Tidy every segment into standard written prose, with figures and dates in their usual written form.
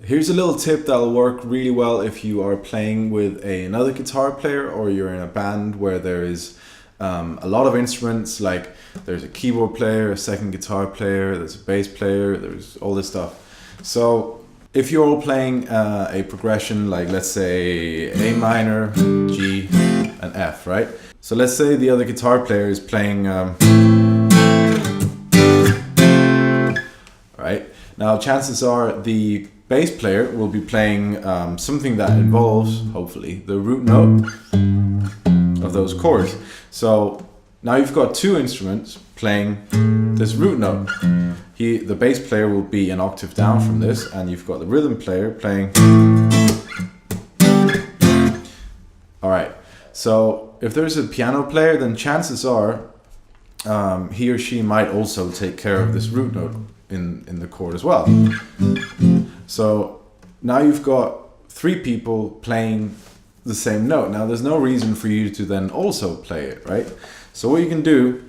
Here's a little tip that'll work really well if you are playing with another guitar player, or you're in a band where there is a lot of instruments, like there's a keyboard player, a second guitar player, there's a bass player, there's all this stuff. So if you're all playing a progression, like let's say A minor, G, and F, right? So let's say the other guitar player is playing, right? Now chances are the bass player will be playing something that involves, hopefully, the root note of those chords. So now you've got two instruments playing this root note. The bass player will be an octave down from this, and you've got the rhythm player playing. Alright, so if there's a piano player, then chances are he or she might also take care of this root note in the chord as well. So now you've got three people playing the same note. Now there's no reason for you to then also play it, right? So what you can do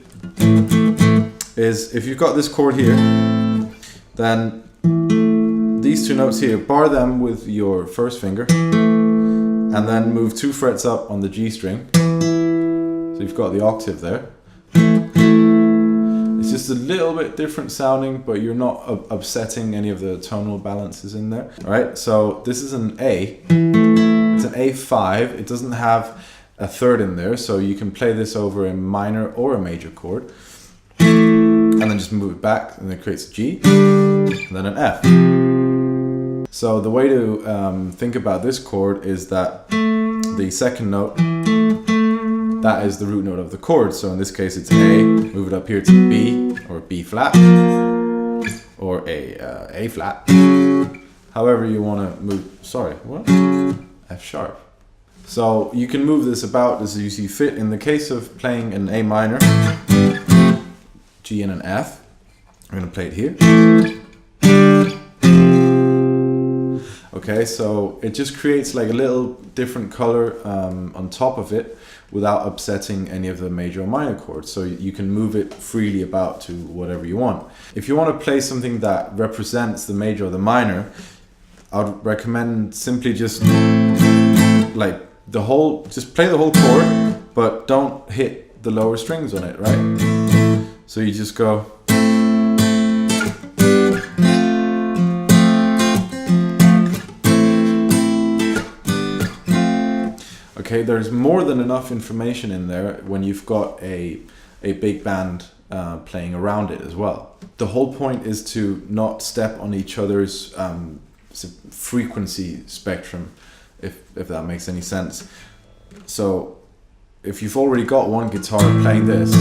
is, if you've got this chord here, then these two notes here, bar them with your first finger and then move 2 frets up on the G string. So you've got the octave there. It's just a little bit different sounding, but you're not upsetting any of the tonal balances in there. All right, so this is an A. It's an A5. It doesn't have a third in there, so you can play this over a minor or a major chord. And then just move it back, and it creates a G, and then an F. So the way to think about this chord is that the second note, that is the root note of the chord. So in this case it's A, move it up here to B, or B flat, or A flat. However you want to move, sorry, what? F sharp. So you can move this about as you see fit. In the case of playing an A minor, G and an F, I'm going to play it here. Okay, so it just creates like a little different color on top of it without upsetting any of the major or minor chords. So you can move it freely about to whatever you want. If you want to play something that represents the major or the minor, I would recommend simply just like just play the whole chord, but don't hit the lower strings on it, right? So you just go. Okay, there's more than enough information in there when you've got a big band playing around it as well. The whole point is to not step on each other's frequency spectrum, if that makes any sense. So if you've already got one guitar playing this,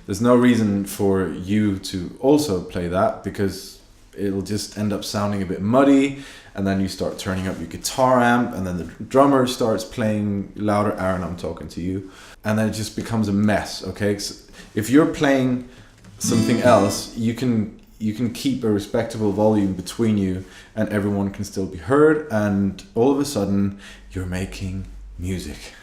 there's no reason for you to also play that, because it'll just end up sounding a bit muddy, and then you start turning up your guitar amp, and then the drummer starts playing louder. Aaron, I'm talking to you. And then it just becomes a mess, okay? So if you're playing something else, you can keep a respectable volume between you, and everyone can still be heard, and all of a sudden you're making music.